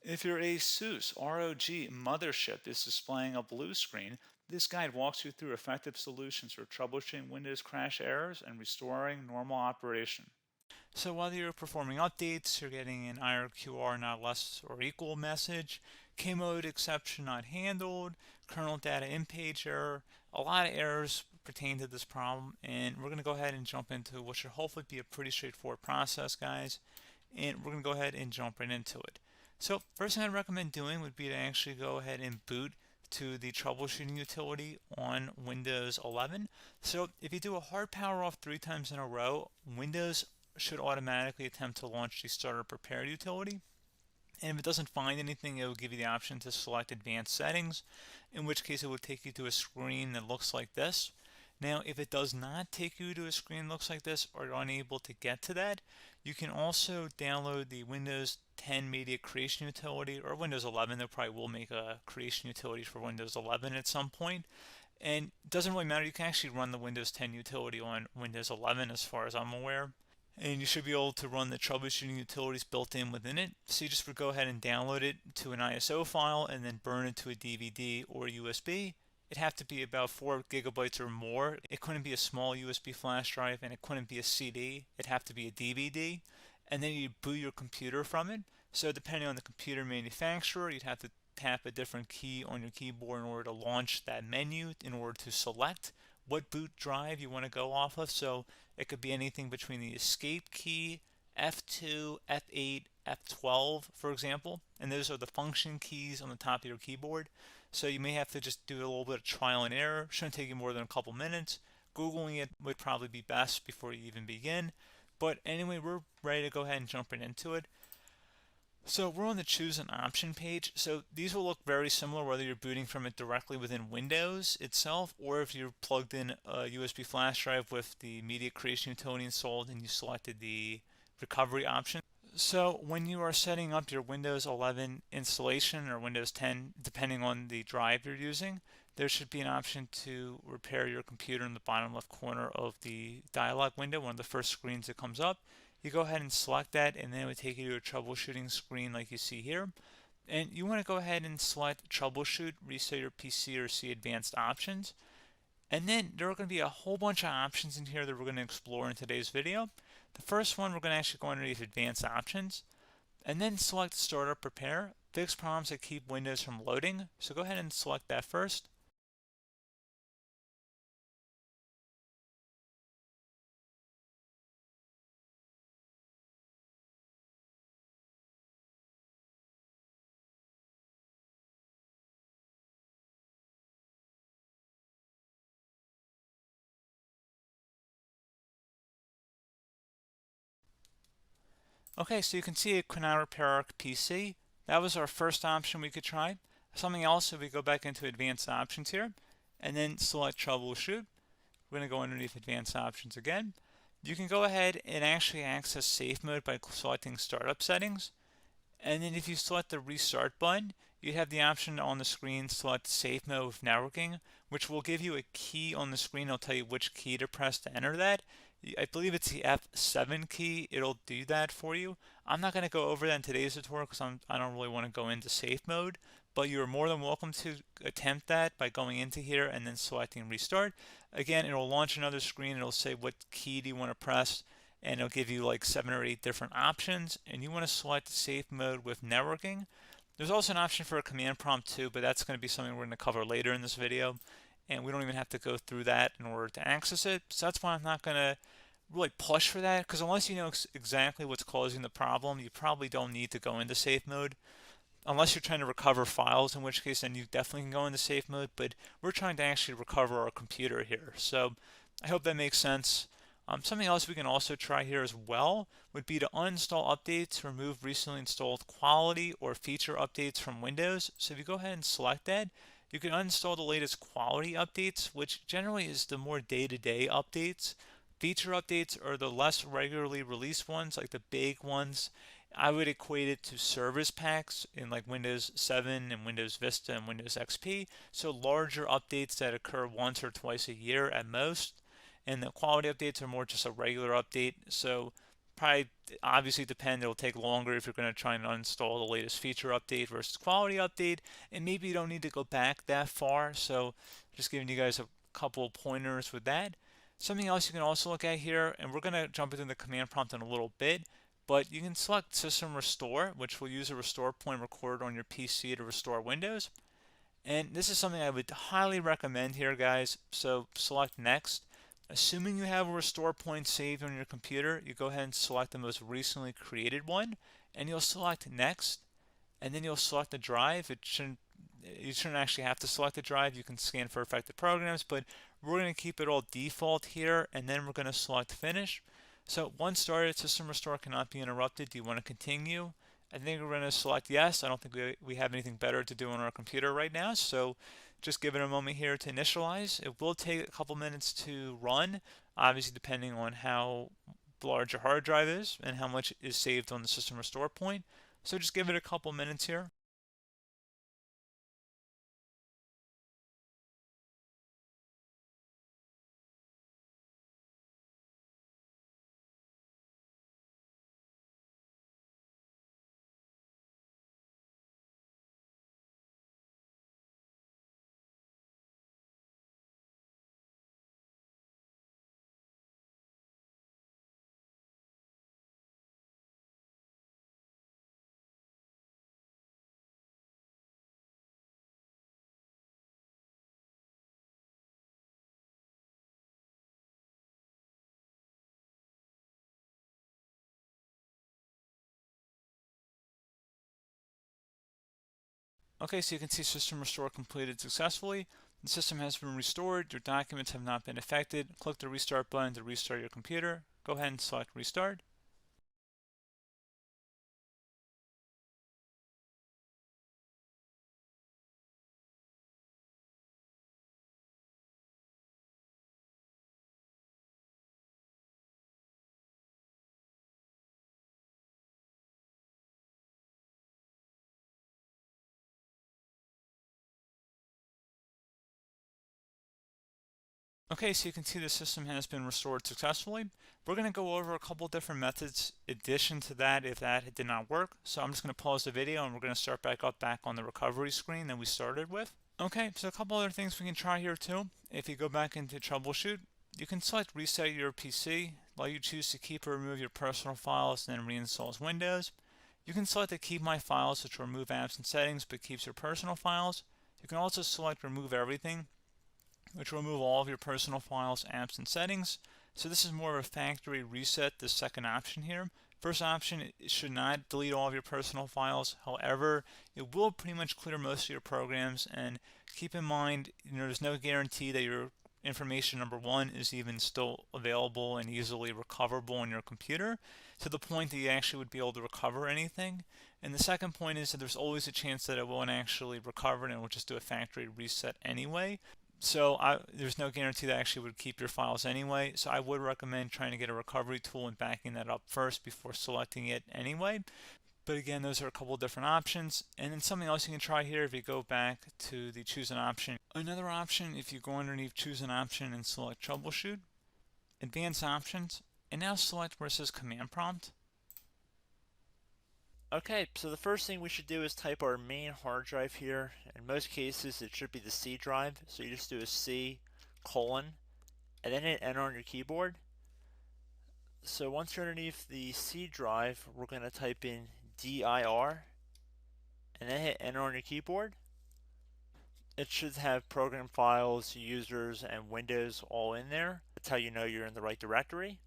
If your ASUS ROG Mothership is displaying a blue screen, this guide walks you through effective solutions for troubleshooting Windows crash errors and restoring normal operation. So whether you're performing updates, you're getting an IRQR not less or equal message, K-mode exception not handled, kernel data in-page error, a lot of errors pertain to this problem, and we're going to go ahead and jump into what should hopefully be a pretty straightforward process, guys, and we're going to go ahead and jump right into it. So first thing I'd recommend doing would be to actually go ahead and boot to the troubleshooting utility on Windows 11. So if you do a hard power off 3 times in a row, Windows should automatically attempt to launch the starter prepared utility. And if it doesn't find anything, it will give you the option to select advanced settings, in which case it will take you to a screen that looks like this. Now, if it does not take you to a screen that looks like this, or you're unable to get to that, you can also download the Windows 10 Media Creation Utility, or Windows 11. They probably will make a creation utility for Windows 11 at some point. And it doesn't really matter, you can actually run the Windows 10 utility on Windows 11 as far as I'm aware. And you should be able to run the troubleshooting utilities built in within it. So you just would go ahead and download it to an ISO file and then burn it to a DVD or USB. It'd have to be about 4 gigabytes or more. It couldn't be a small USB flash drive, and it couldn't be a CD. It'd have to be a DVD. And then you boot your computer from it. So depending on the computer manufacturer, you'd have to tap a different key on your keyboard in order to launch that menu, in order to select what boot drive you want to go off of. So it could be anything between the escape key, F2, F8, F12, for example, and those are the function keys on the top of your keyboard. So you may have to just do a little bit of trial and error. Shouldn't take you more than a couple minutes. Googling it would probably be best before you even begin. But anyway, we're ready to go ahead and jump right into it. So we're on the choose an option page. So these will look very similar whether you're booting from it directly within Windows itself, or if you're plugged in a USB flash drive with the media creation utility installed and you selected the recovery option. So when you are setting up your Windows 11 installation or Windows 10, depending on the drive you're using, there should be an option to repair your computer in the bottom left corner of the dialog window, one of the first screens that comes up. You go ahead and select that, and then it would take you to a troubleshooting screen like you see here. And you want to go ahead and select troubleshoot, reset your PC, or see advanced options. And then there are going to be a whole bunch of options in here that we're going to explore in today's video. The first one, we're going to actually go underneath advanced options and then select startup repair, fix problems that keep Windows from loading. So go ahead and select that first. Okay, so you can see it could not repair our PC. That was our first option we could try. Something else, if we go back into advanced options here and then select troubleshoot, we're going to go underneath advanced options again. You can go ahead and actually access safe mode by selecting startup settings. And then if you select the restart button, you have the option on the screen select safe mode with networking, which will give you a key on the screen. It'll tell you which key to press to enter that. I believe it's the F7 key. It'll do that for you. I'm not going to go over that in today's tutorial because I don't really want to go into safe mode, but you're more than welcome to attempt that by going into here and then selecting restart. Again, it'll launch another screen. It'll say what key do you want to press, and it'll give you like 7 or 8 different options, and you want to select safe mode with networking. There's also an option for a command prompt too, but that's going to be something we're going to cover later in this video, and we don't even have to go through that in order to access it. So that's why I'm not going to really push for that, because unless you know exactly what's causing the problem, you probably don't need to go into safe mode. Unless you're trying to recover files, in which case then you definitely can go into safe mode, but we're trying to actually recover our computer here. So I hope that makes sense. Something else we can also try here as well would be to uninstall updates, remove recently installed quality or feature updates from Windows. So if you go ahead and select that, you can uninstall the latest quality updates, which generally is the more day-to-day updates. Feature updates are the less regularly released ones, like the big ones. I would equate it to service packs in like Windows 7 and Windows Vista and Windows XP. So larger updates that occur once or twice a year at most. And the quality updates are more just a regular update. So probably obviously depend. It'll take longer if you're going to try and uninstall the latest feature update versus quality update, and maybe you don't need to go back that far. So just giving you guys a couple of pointers with that. Something else you can also look at here, and we're going to jump into the command prompt in a little bit, but you can select System Restore, which will use a restore point recorded on your PC to restore Windows. And this is something I would highly recommend here, guys. So select Next. Assuming you have a restore point saved on your computer, you go ahead and select the most recently created one, and you'll select Next, and then you'll select the drive. You shouldn't actually have to select the drive. You can scan for affected programs, but we're going to keep it all default here, and then we're going to select Finish. So once started, System Restore cannot be interrupted. Do you want to continue? I think we're going to select yes. I don't think we have anything better to do on our computer right now, so just give it a moment here to initialize. It will take a couple minutes to run, obviously depending on how large your hard drive is and how much is saved on the System Restore point. So just give it a couple minutes here. Okay, so you can see System Restore completed successfully. The system has been restored. Your documents have not been affected. Click the Restart button to restart your computer. Go ahead and select Restart. Okay, so you can see the system has been restored successfully. We're going to go over a couple different methods in addition to that if that did not work. So I'm just going to pause the video and we're going to start back on the recovery screen that we started with. Okay, so a couple other things we can try here too. If you go back into Troubleshoot, you can select Reset Your PC, let you choose to keep or remove your personal files and then reinstalls Windows. You can select to keep my files, which will remove apps and settings but keeps your personal files. You can also select Remove Everything, which will remove all of your personal files, apps, and settings. So this is more of a factory reset, the second option here. First option, it should not delete all of your personal files. However, it will pretty much clear most of your programs. And keep in mind, there's no guarantee that your information, number one, is even still available and easily recoverable on your computer to the point that you actually would be able to recover anything. And the second point is that there's always a chance that it won't actually recover and it will just do a factory reset anyway. So there's no guarantee that actually would keep your files anyway. So I would recommend trying to get a recovery tool and backing that up first before selecting it anyway. But again, those are a couple of different options. And then something else you can try here if you go back to the choose an option. Another option, if you go underneath choose an option and select troubleshoot, advanced options, and now select where it says command prompt. Okay, so the first thing we should do is type our main hard drive here. In most cases, it should be the C drive. So you just do a C colon and then hit enter on your keyboard. So once you're underneath the C drive, we're going to type in dir and then hit enter on your keyboard. It should have program files, users, and Windows all in there. That's how you know you're in the right directory.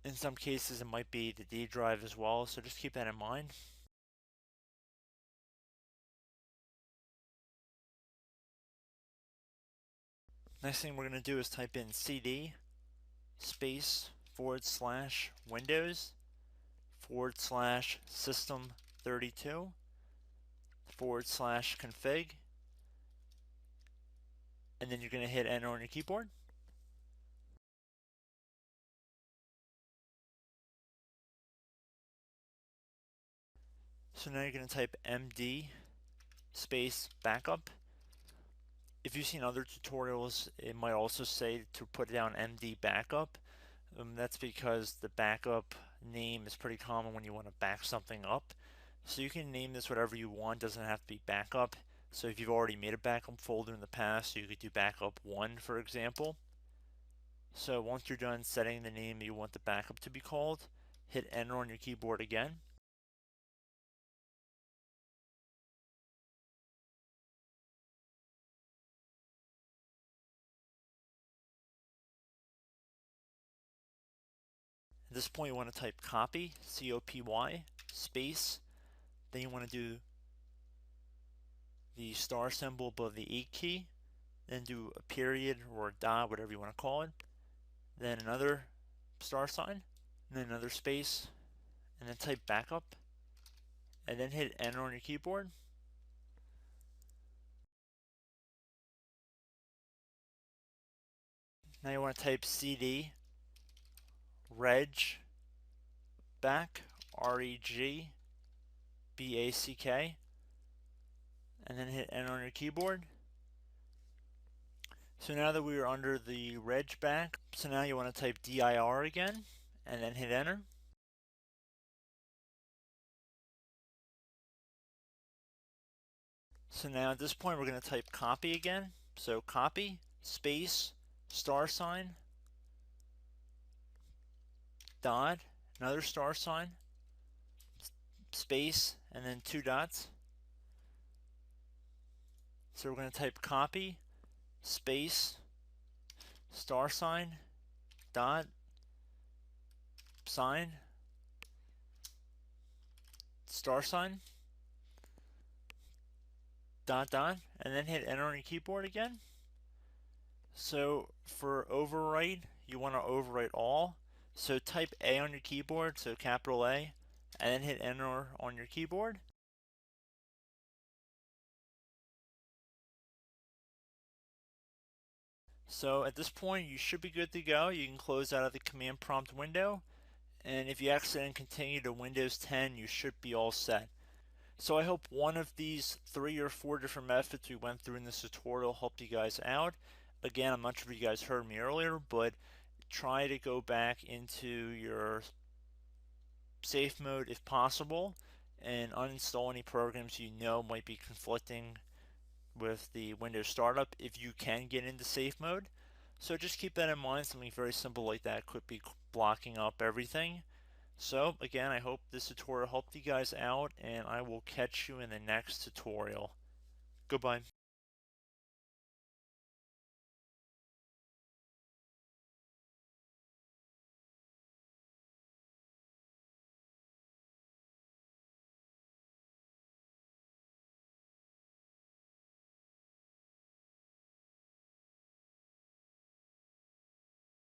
In some cases, it might be the D drive as well, so just keep that in mind. Next thing we're going to do is type in cd space / Windows / system 32 / config, and then you're going to hit enter on your keyboard. So now you're going to type md space backup If you've seen other tutorials, it might also say to put down MD backup. That's because the backup name is pretty common when you want to back something up. So you can name this whatever you want, doesn't have to be backup. So if you've already made a backup folder in the past, you could do backup 1, for example. So once you're done setting the name you want the backup to be called, hit enter on your keyboard again. At this point you want to type copy, C-O-P-Y, space, then you want to do the star symbol above the 8 key, then do a period or a dot, whatever you want to call it, then another star sign, and then another space, and then type backup, and then hit enter on your keyboard. Now you want to type CD reg back, REGBACK, and then hit enter on your keyboard. So now that we are under the reg back, so now you want to type DIR again, and then hit enter. So now at this point we're going to type copy again. So copy, space, star sign, dot, another star sign, space, and then 2 dots. So we're going to type copy, space, star sign, dot, sign, star sign, dot, dot, and then hit enter on your keyboard again. So for overwrite, you want to overwrite all. So type A on your keyboard, so capital A, and then hit enter on your keyboard. So at this point, you should be good to go. You can close out of the command prompt window. And if you accidentally continue to Windows 10, you should be all set. So I hope one of these 3 or 4 different methods we went through in this tutorial helped you guys out. Again, I'm not sure if you guys heard me earlier, but try to go back into your safe mode if possible and uninstall any programs you know might be conflicting with the Windows startup if you can get into safe mode. So just keep that in mind. Something very simple like that could be blocking up everything. So again, I hope this tutorial helped you guys out, and I will catch you in the next tutorial. Goodbye.